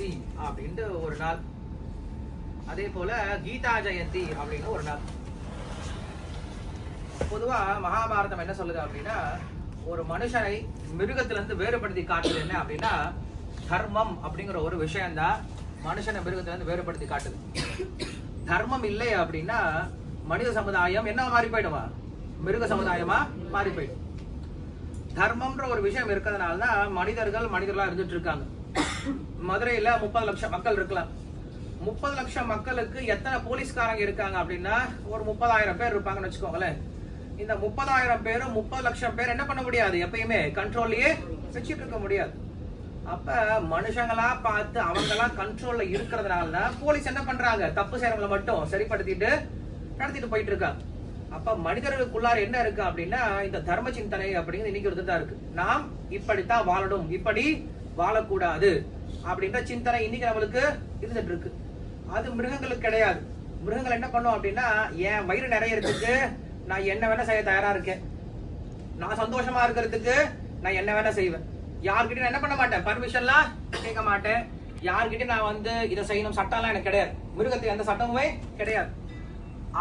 ஏகாதசி அப்படின்ட்டு ஒரு நாள், அதே போல கீதா ஜெயந்தி அப்படின்னு ஒரு நாள். பொதுவா மகாபாரதம் என்ன சொல்லுது அப்படின்னா, ஒரு மனுஷனை மிருகத்திலிருந்து வேறுபடுத்தி காட்டுது என்ன அப்படின்னா, தர்மம் அப்படிங்கிற ஒரு விஷயம்தான் மனுஷனை மிருகத்திலிருந்து வேறுபடுத்தி காட்டுது. தர்மம் இல்லை அப்படின்னா மனித சமுதாயம் என்ன மாறி போயிடுமா, மிருக சமுதாயமா மாறி போயிடும். தர்மம்ன்ற ஒரு விஷயம் இருக்கிறதுனாலதான் மனிதர்களா இருந்துட்டு இருக்காங்க. மதுரையில 30 லட்சம் மக்கள் இருக்கலாம். 30 லட்சம் மக்களுக்கு எத்தனை போலீஸ்காரங்க இருக்காங்க அப்படின்னா ஒரு 30,000 பேர் இருப்பாங்கன்னு வச்சுக்கோங்களேன். இந்த 30,000 பேரும் 30 லட்சம் பேர் என்ன பண்ண முடியாது, எப்பயுமே கண்ட்ரோல்லயே வச்சுட்டு இருக்க முடியாது. அப்ப மனுஷங்களா பார்த்து அவங்கெல்லாம் கண்ட்ரோல்ல இருக்கிறதுனாலதான் போலீஸ் என்ன பண்றாங்க, தப்பு செய்யறவங்களை மட்டும் சரிப்படுத்திட்டு நடத்திட்டு போயிட்டு இருக்காங்க. அப்ப மனிதர்களுக்குள்ளார என்ன இருக்கு அப்படின்னா இந்த தர்ம சிந்தனை அப்படிங்கிறது இன்னைக்கு இருந்துதான் இருக்கு. நாம் இப்படித்தான் வாழணும், இப்படி வாழக்கூடாது அப்படின்ற சிந்தனை இன்னைக்கு நம்மளுக்கு இருந்துட்டு இருக்கு. அது மிருகங்களுக்கு கிடையாது. மிருகங்கள் என்ன பண்ணும் அப்படின்னா, என் வயிறு நிறைய இருக்கு, நான் என்ன வேணா செய்ய தயாரா இருக்கேன், நான் சந்தோஷமா இருக்கிறதுக்கு நான் என்ன வேணா செய்வேன், யார்கிட்ட என்ன பண்ண மாட்டேன், பர்மிஷன்லாம் கேட்க மாட்டேன், யார்கிட்ட நான் இதை செய்யணும் சட்டம்லாம் எனக்கு கிடையாது. மிருகத்துக்கு எந்த சட்டமுமே கிடையாது.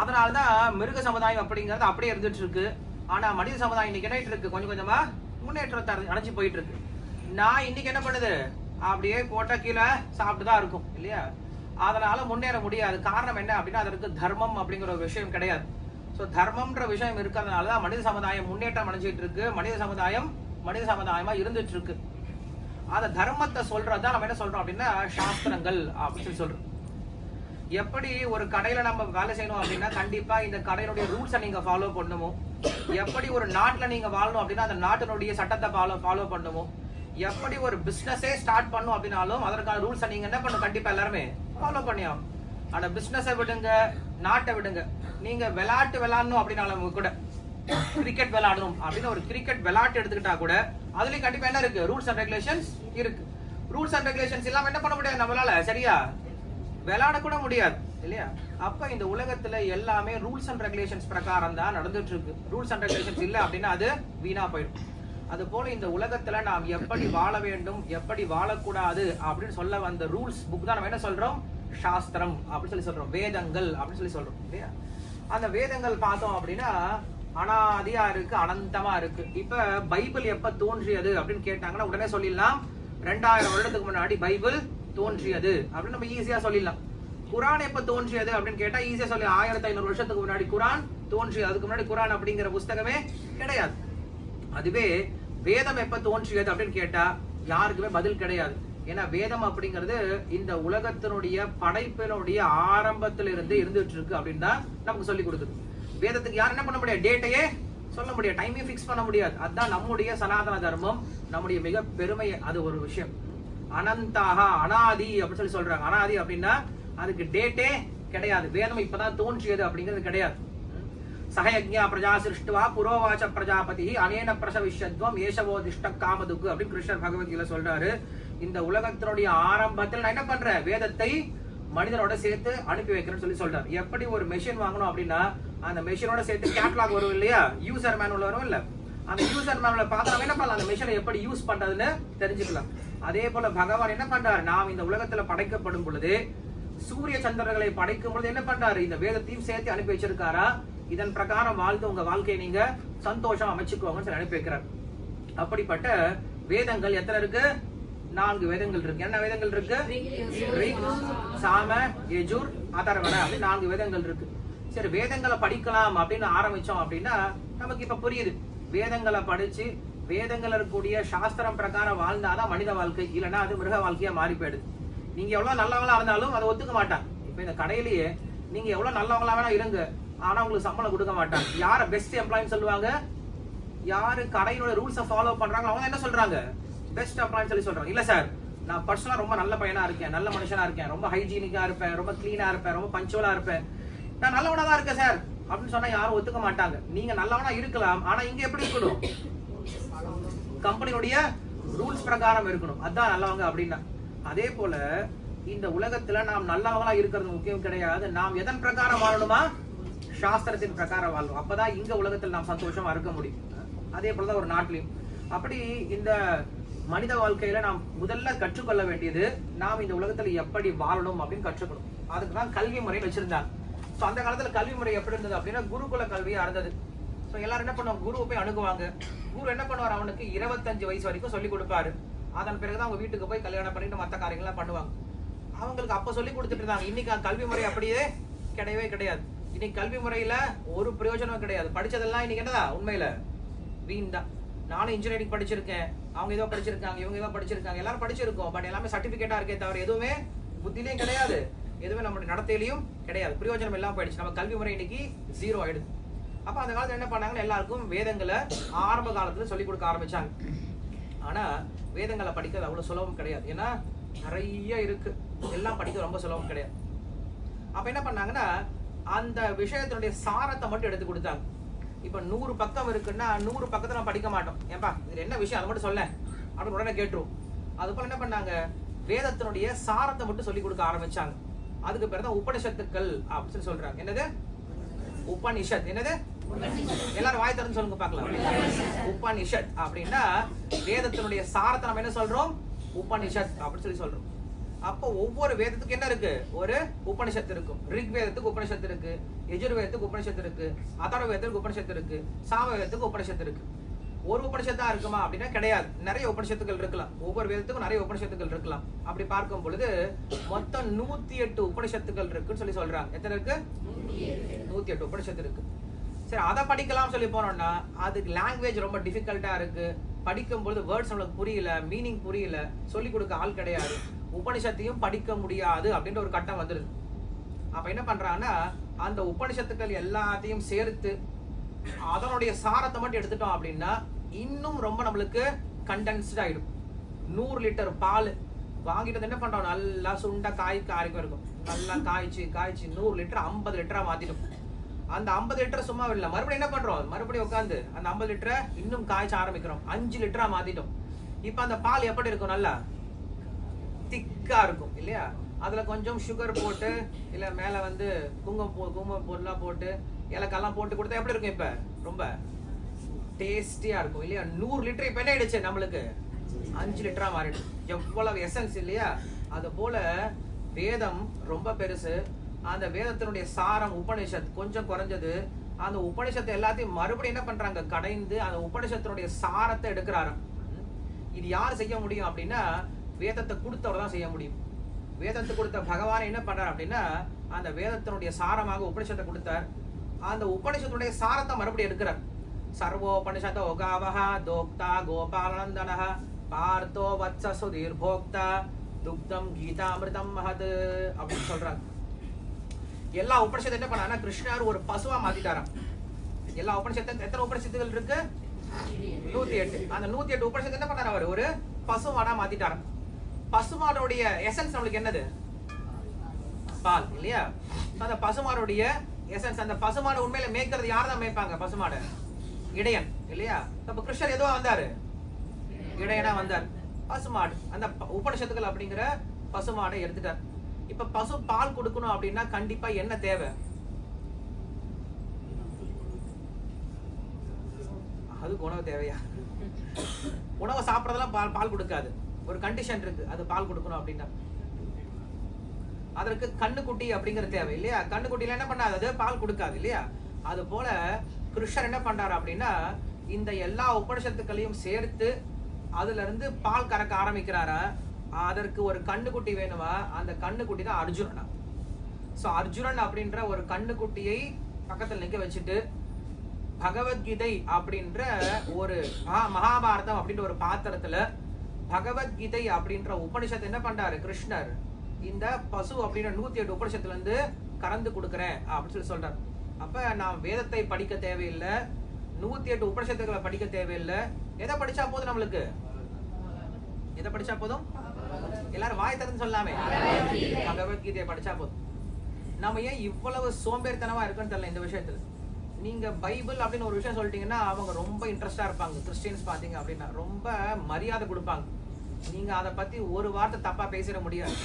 அதனாலதான் மிருக சமுதாயம் அப்படிங்கிறது அப்படியே இருந்துட்டு இருக்கு. ஆனா மனித சமுதாயம் இன்னைக்கு என்ன இருக்கு, கொஞ்சம் கொஞ்சமா முன்னேற்றத்தை அடைஞ்சு போயிட்டு இருக்கு. நான் இன்னைக்கு என்ன பண்ணுது, அப்படியே போட்ட கீழே சாப்பிட்டுதான் இருக்கும் இல்லையா. அதனால முன்னேற முடியாது. காரணம் என்ன அப்படின்னா, அதற்கு தர்மம் அப்படிங்கிற ஒரு விஷயம் கிடையாது. சோ தர்மம்ன்ற விஷயம் இருக்கிறதுனாலதான் மனித சமுதாயம் முன்னேற்றம் அடைஞ்சிட்டு இருக்கு. மனித சமுதாயமா இருந்துட்டு இருக்கு. அந்த தர்மத்தை சொல்றதுதான் நம்ம என்ன சொல்றோம் அப்படின்னா சாஸ்திரங்கள் அப்படின்னு சொல்றோம். எப்படி ஒரு கடையில நம்ம வேலை செய்யணும் அப்படின்னா கண்டிப்பா இந்த கடையினுடைய ரூல்ஸை நீங்க ஃபாலோ பண்ணணும். எப்படி ஒரு நாட்டுல நீங்க வாழணும் அப்படின்னா அந்த நாட்டினுடைய சட்டத்தை ஃபாலோ பண்ணணும். எப்படி ஒரு பிசினஸே ஸ்டார்ட் பண்ணும் அப்படின்னாலும் அதற்கான ரூல்ஸை நீங்க என்ன பண்ணணும், கண்டிப்பா எல்லாருமே ஃபாலோ பண்ணியாகும். ஆனா பிசினஸை விடுங்க, நாட்டை விடுங்க, நீங்க விளையாடணும் அப்படின்னாலும் கூட, கிரிக்கெட் விளையாடணும் அப்படின்னு ஒரு கிரிக்கெட் விளையாட்டு எடுத்துக்கிட்டா கூட அதுலயும் கண்டிப்பா என்ன இருக்கு, ரூல்ஸ் அண்ட் ரெகுலேஷன்ஸ் இருக்கு. ரூல்ஸ் அண்ட் ரெகுலேஷன்ஸ் இல்லாம என்ன பண்ண முடியாது, நம்மளால சரியா விளையாட கூட முடியாது இல்லையா. அப்ப இந்த உலகத்துல எல்லாமே ரூல்ஸ் அண்ட் ரெகுலேஷன்ஸ் பிரகாரம் தான் நடந்துட்டு இருக்கு. ரூல்ஸ் அண்ட் ரெகுலேஷன்ஸ் இல்ல அப்படின்னா அது வீணா போயிடும். அது போல இந்த உலகத்துல நாம் எப்படி வாழ வேண்டும், எப்படி வாழக்கூடாது அப்படின்னு சொல்ல வந்த ரூல்ஸ் புக் தான் நம்ம என்ன சொல்றோம், சாஸ்திரம் அப்படின்னு சொல்றோம், வேதங்கள் அப்படின்னு சொல்றோம் இல்லையா. அந்த வேதங்கள் பார்த்தோம் அப்படின்னா அனாதியா இருக்கு, அனந்தமா இருக்கு. இப்ப பைபிள் எப்ப தோன்றியது அப்படின்னு கேட்டாங்கன்னா உடனே சொல்லிடலாம் 2000 வருடத்துக்கு முன்னாடி பைபிள் தோன்றியது அப்படின்னு நம்ம ஈஸியா சொல்லிடலாம். குரான் எப்ப தோன்றியது அப்படின்னு கேட்டா ஈஸியா சொல்லி 1500 வருஷத்துக்கு முன்னாடி குரான் தோன்றியது. அதுக்கு முன்னாடி குரான் அப்படிங்கிற புஸ்தகமே கிடையாது. அதுவே வேதம் எப்ப தோன்றியது அப்படின்னு கேட்டா யாருக்குமே பதில் கிடையாது. ஏன்னா வேதம் அப்படிங்கிறது இந்த உலகத்தினுடைய படைப்பினுடைய ஆரம்பத்திலிருந்து இருந்துட்டு இருக்கு அப்படின்னு தான் நமக்கு சொல்லி கொடுக்குது. வேதத்துக்கு யாரும் என்ன பண்ண முடியாது, டேட்டையே சொல்ல முடியாது, டைமே பிக்ஸ் பண்ண முடியாது. அதுதான் நம்முடைய சனாதன தர்மம், நம்முடைய மிக பெருமை. அது ஒரு விஷயம். அனந்தாக அனாதி அப்படின்னு சொல்றாங்க. அனாதி அப்படின்னா அதுக்கு டேட்டே கிடையாது. வேதம் இப்பதான் தோன்றியது அப்படிங்கிறது கிடையாது. சகயஜ்ஞா பிரஜா சிருஷ்டுவா புரோவாச்ச பிரஜாபதி அனேன பிரசவிஷ்யத்வம் ஏஷவோதிஷ்ட காமதுக்கு அப்படின்னு கிருஷ்ணர் பகவத்கீதையில சொல்றாரு. இந்த உலகத்தினுடைய ஆரம்பத்தில் நான் என்ன பண்றேன், வேதத்தை மனிதனோட சேர்த்து அனுப்பி வைக்கிறேன்னு சொல்லி சொல்றாரு. எப்படி ஒரு மெஷின் வாங்கணும் அப்படின்னா அந்த மெஷினோட சேர்த்து கேட்லாக் வரும் இல்லையா, யூசர் மேனுவல் வரும் இல்ல, அந்த யூசர் மேனுவல் பார்த்து நம்ம என்ன பண்ணலாம், அந்த மெஷினை எப்படி யூஸ் பண்றதுன்னு தெரிஞ்சுக்கலாம். அதே போல பகவான் என்ன பண்றாரு, நாம் இந்த உலகத்துல படைக்கப்படும் பொழுது சூரிய சந்திரர்களை படைக்கும் பொழுது என்ன பண்றாரு, இந்த வேதத்தையும் சேர்த்து அனுப்பி வச்சிருக்காரா. இதன் பிரகாரம் வாழ்ந்து உங்க வாழ்க்கையை நீங்க சந்தோஷம் அமைச்சுக்கோங்கன்னு சொல்லி அனுப்பி வைக்கிறார். அப்படிப்பட்ட வேதங்கள் எத்தனை இருக்கு, 4 வேதங்கள் இருக்கு. என்ன வேதங்கள் இருக்கு, ரிக், சாம, யஜுர், அதர்வண அப்படி 4 வேதங்கள் இருக்கு. சரி, வேதங்களை படிக்கலாம் அப்படின்னு ஆரம்பிச்சோம் அப்படின்னா நமக்கு இப்ப புரியுது. வேதங்களை படிச்சு வேதங்கள் இருக்கக்கூடிய சாஸ்திரம் பிரகாரம் வாழ்ந்தாதான் மனித வாழ்க்கை, இல்லைன்னா அது மிருக வாழ்க்கையா மாறி போயிடுது. நீங்க எவ்வளவு நல்லவங்களா இருந்தாலும் அதை ஒத்துக்க மாட்டாங்க. இப்ப இந்த கடையிலேயே நீங்க எவ்வளவு நல்லவங்களா வேணா இருங்க, ஆனா உங்களுக்கு சம்பளம் கொடுக்க மாட்டாங்க. யார பெஸ்ட் எம்ப்ளாயின்னு சொல்லுவாங்க, யாரு கடையினோட ரூல்ஸை ஃபாலோ பண்றாங்க அவங்க என்ன சொல்றாங்க, பெஸ்ட் எம்ப்ளாயின்னு சொல்லி சொல்றாங்க. இல்ல சார், நான் பர்சனலா ரொம்ப நல்ல பையனா இருக்கேன், நல்ல மனுஷனா இருக்கேன், ரொம்ப ஹைஜீனிக்கா இருப்பேன், ரொம்ப கிளீனா இருப்பேன், ரொம்ப பஞ்சுவலா இருப்பேன், நான் நல்லவனா தான் இருக்கேன் சார் அப்படின்னு சொன்னா யாரும் ஒத்துக்க மாட்டாங்க. நீங்க நல்லவனா இருக்கலாம், ஆனா இங்க எப்படி இருக்கணும், கம்பெனியுடைய ரூல்ஸ் பிரகாரம் இருக்கணும், அதான் நல்லவங்க அப்படின்னா. அதே போல இந்த உலகத்துல நாம் நல்லவங்களா இருக்கிறது முக்கியம் கிடையாது. நாம் எதன் பிரகாரம் வாழணுமா, சாஸ்திரத்தின் பிரகாரம் வாழணும். அப்பதான் இங்க உலகத்தில் நாம் சந்தோஷமா இருக்க முடியும். அதே போலதான் ஒரு நாட்டிலையும் அப்படி இந்த மனித வாழ்க்கையில நாம் முதல்ல கற்றுக்கொள்ள வேண்டியது நாம் இந்த உலகத்துல எப்படி வாழணும் அப்படின்னு கற்றுக்கணும். அதுக்கு தான் கல்வி முறை வச்சிருந்தாங்க. ஸோ அந்த காலத்துல கல்வி முறை எப்படி இருந்தது அப்படின்னா குருகுல கல்வியா இருந்தது. ஸோ எல்லாரும் என்ன பண்ணுவாங்க, குருவை போய் அணுகுவாங்க. குரு என்ன பண்ணுவார், அவனுக்கு 25 வயசு வரைக்கும் சொல்லி கொடுப்பாரு. அதன் பிறகுதான் அவங்க வீட்டுக்கு போய் கல்யாணம் பண்ணிட்டு மற்ற காரியங்கள்லாம் பண்ணுவாங்க. அவங்களுக்கு அப்ப சொல்லி கொடுத்துட்டு இருந்தாங்க. இன்னைக்கு கல்வி முறை அப்படியே கிடையவே கிடையாது. இன்னைக்கு கல்வி முறையில ஒரு பிரயோஜனமும் கிடையாது. படிச்சதெல்லாம் இன்னைக்கு என்னதா உண்மையில வீண் தான். நானும் இன்ஜினியரிங் படிச்சிருக்கேன், அவங்க ஏதோ படிச்சிருக்காங்க, இவங்க ஏதோ படிச்சிருக்காங்க, எல்லாரும் படிச்சிருக்கோம். பட் எல்லாமே சர்டிபிகேட்டா இருக்கே தவிர எதுவுமே புத்திலையும் கிடையாது, எதுவுமே நம்மளுடைய நடத்தையிலையும் கிடையாது. பிரயோஜனம் எல்லாம் போயிடுச்சு. நம்ம கல்வி முறை இன்னைக்கு 0 ஆயிடுது. அப்ப அந்த காலத்துல என்ன பண்ணாங்கன்னா எல்லாருக்கும் வேதங்களை ஆரம்ப காலத்துல சொல்லி கொடுக்க ஆரம்பிச்சாங்க. ஆனா வேதங்களை படிக்கிறது அவ்வளவு சுலபம் கிடையாது. ஏன்னா நிறைய இருக்கு, எல்லாம் படிக்க ரொம்ப சுலபம் கிடையாது. அப்ப என்ன பண்ணாங்கன்னா அந்த விஷயத்தினுடைய சாரத்தை மட்டும் எடுத்து கொடுத்தாங்க. இப்ப 100 பக்கம் இருக்குன்னா 100 பக்கத்தை நம்ம படிக்க மாட்டோம். ஏன்பா இது என்ன விஷயம் அதை மட்டும் சொல்ல அப்படின்னு உடனே கேட்டுரும். அது போல என்ன பண்ணாங்க, வேதத்தினுடைய சாரத்தை மட்டும் சொல்லி கொடுக்க ஆரம்பிச்சாங்க. அதுக்கு பேர் தான் உபனிஷத்துக்கள் அப்படின்னு சொல்றாங்க. என்னது உபனிஷத்? என்னது? எல்லாரும் வாய் திறந்து சொல்லுங்க பார்க்கலாம். உபனிஷத் அப்படின்னா வேதத்தினுடைய சாரத்தை நம்ம என்ன சொல்றோம், உபனிஷத் அப்படின்னு சொல்லி சொல்றோம். அப்போ ஒவ்வொரு வேதத்துக்கு என்ன இருக்கு, ஒரு உபனிஷத்து இருக்கும். ரிக் வேதத்துக்கு உபனிஷத்து இருக்கு, யஜுர் வேதத்துக்கு உபனிஷத்து இருக்கு, அதர்வ வேதத்துக்கு உபனிஷத்து இருக்கு, சாம வேதத்துக்கு உபனிஷத்து இருக்கு. ஒரு உபனிஷத்தா இருக்குமா அப்படின்னா கிடையாது, நிறைய உபனிஷத்துக்கள் இருக்கலாம். ஒவ்வொரு வேதத்துக்கும் நிறைய உபனிஷத்துக்கள் இருக்கலாம். அப்படி பார்க்கும் பொழுது மொத்தம் 108 உபனிஷத்துக்கள் இருக்குன்னு சொல்லி சொல்றாங்க. எத்தனை இருக்கு? 108 உபனிஷத்து இருக்கு. சரி, அதை படிக்கலாம் சொல்லி போனோம்னா அதுக்கு லாங்குவேஜ் ரொம்ப டிஃபிகல்ட்டா இருக்கு. படிக்கும்போது வேர்ட்ஸ் நம்மளுக்கு புரியல, மீனிங் புரியல, சொல்லி கொடுக்க ஆள் கிடையாது, உபனிஷத்தையும் படிக்க முடியாது அப்படின்ற ஒரு கட்டம் வந்துருது. அப்ப என்ன பண்றாங்கன்னா அந்த உபனிஷத்துக்கள் எல்லாத்தையும் சேர்த்து அதனுடைய சாரத்தை மட்டும் எடுத்துட்டோம் அப்படின்னா இன்னும் ரொம்ப நம்மளுக்கு கண்டென்ஸ்ட் ஆயிடும். 100 லிட்டர் பால் வாங்கிட்டு என்ன பண்றோம், நல்லா சுண்டா காய்க்கும் இருக்கும். நல்லா காய்ச்சி 100 லிட்டர் 50 லிட்டரா மாத்திடும். அந்த 50 லிட்டர் சும்மா இல்ல, மறுபடியும் என்ன பண்றோம், மறுபடியும் உட்காந்து அந்த 50 லிட்டரை இன்னும் காய்ச்ச ஆரம்பிக்கிறோம். 5 லிட்டரா மாத்திட்டோம். இப்ப அந்த பால் எப்படி இருக்கும், நல்லா திக்கா இருக்கும் இல்லையா? அதுல கொஞ்சம் சுகர் போட்டு இல்ல மேல வந்து குங்குமம் பொருளா போட்டு ஏலக்காய்லாம் போட்டு கொடுத்தா எப்படி இருக்கும், இப்ப ரொம்ப டேஸ்டியா இருக்கும் இல்லையா? 100 லிட்டர் இப்ப என்ன ஆயிடுச்சு, நம்மளுக்கு 5 லிட்டரா மாறிடும். எவ்வளவு எசன்ஸ் இல்லையா? அது போல வேதம் ரொம்ப பெருசு. அந்த வேதத்தினுடைய சாரம் உபனிஷத் கொஞ்சம் குறைஞ்சது. அந்த உபனிஷத்தை எல்லாத்தையும் மறுபடியும் என்ன பண்றாங்க, கடைந்து அந்த உபனிஷத்தினுடைய சாரத்தை எடுக்கிறாராம். இது யார் செய்ய முடியும் அப்படின்னா வேதத்தை கொடுத்தவர் தான் செய்ய முடியும். வேதத்தை கொடுத்த பகவான் என்ன பண்றார் அப்படின்னா அந்த வேதத்தினுடைய சாரமாக உபனிஷத்தை கொடுத்தார். அந்த உபனிஷத்துடைய சாரத்தை மறுபடியும் எடுக்கிறார். சர்வோபனிஷதோ காவஹ தோக்தா கோபாலநந்தனஹ பார்த்தோ வத்ஸ சுதீர்போக்தா துக்தம் கீதாமிருதம் மஹத் அப்படின்னு சொல்றாங்க. எல்லா உபனிஷத்தை என்ன பண்ணாருன்னா கிருஷ்ணர் ஒரு பசுவா மாத்திட்டாராம். எல்லா உபனிஷத்தை எத்தனை உபனிஷத்துகள் இருக்கு, 108. அந்த 108 உபனிஷத்தை என்ன பண்ணாரு, அவர் ஒரு பசுமாடா மாத்திட்டாராம். பசுமாடோடைய எசன்ஸ் நம்மளுக்கு என்னது, பால் இல்லையா? அந்த பசுமாடோடைய எசன்ஸ், அந்த பசுமாடு உண்மையில மேய்க்கிறது யார் தான் மேய்ப்பாங்க, பசுமாடு இடையன் இல்லையா? அப்ப கிருஷ்ணர் எதுவா வந்தாரு, இடையனா வந்தார். பசுமாடு அந்த உபனிஷத்துக்கள் அப்படிங்கிற பசுமாடை எடுத்துட்டார். இப்ப பசு பால் கொடுக்கணும் அப்படின்னா கண்டிப்பா என்ன தேவை, அதுக்கு உணவு தேவையா? உணவை சாப்பிடறதெல்லாம் பால் கொடுக்காது. ஒரு கண்டிஷன் இருக்கு, அது பால் கொடுக்கணும் அப்படின்னா அதற்கு கண்ணுக்குட்டி அப்படிங்கிற தேவை இல்லையா? கண்ணுக்குட்டியில என்ன பண்ணாது, அது பால் கொடுக்காது இல்லையா? அது போல கிருஷ்ணர் என்ன பண்றாரு அப்படின்னா இந்த எல்லா உபனிஷத்துக்களையும் சேர்த்து அதுல இருந்து பால் கறக்க ஆரம்பிக்கிறாரா. அதற்கு ஒரு கண்ணுக்குட்டி வேணுமா, அந்த கண்ணுக்குட்டி தான் அர்ஜுனனா. சோ அர்ஜுனன் அப்படின்ற ஒரு கண்ணுக்குட்டியை பக்கத்துல நிக்க வச்சுட்டு பகவத்கீதை அப்படின்ற ஒரு மகாபாரதம் அப்படின்ற ஒரு பாத்திரத்துல பகவத்கீதை அப்படின்ற உபனிஷத்தை என்ன பண்றாரு கிருஷ்ணர் இந்த பசு அப்படின்ற 108 உபனிஷத்துல இருந்து கறந்து கொடுக்குறேன் அப்படின்னு சொல்லி சொல்றாரு. அப்ப நான் வேதத்தை படிக்க தேவையில்லை, 108 உபனிஷத்துக்களை படிக்க தேவையில்லை. எதை படிச்சா போதும், நம்மளுக்கு எதை படிச்சா போதும், எல்லாரும் வாய் திறந்து சொல்லாமே, பகவத்கீதையை படிச்சா போதும். நம்ம ஏன் இவ்வளவு சோம்பேறித்தனமா இருக்குன்னு தெரியல இந்த விஷயத்துல. நீங்க பைபிள் அப்படின்னு ஒரு விஷயம் சொல்லிட்டீங்கன்னா அவங்க ரொம்ப இன்ட்ரெஸ்டா இருப்பாங்க. கிறிஸ்டியன்ஸ் பாத்தீங்க அப்படின்னா ரொம்ப மரியாதை கொடுப்பாங்க. நீங்க அதை பத்தி ஒரு வார்த்தை தப்பா பேசிட முடியாது.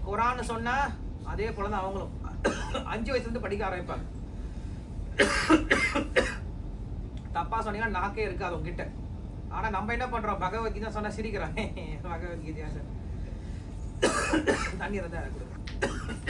குரான் சொன்னா அதே போலதான் அவங்களும் 5 வயசுல இருந்து படிக்க ஆரம்பிப்பாங்க. தப்பா சொன்னீங்கன்னா நாக்கே இருக்காது உங்ககிட்ட. ஆனா நம்ம என்ன பண்றோம், பகவத்கீதை சொன்னா சிரிக்கிறோம். பகவத்கீதையா சார் தண்ணீர் தான் கொடுக்கும்.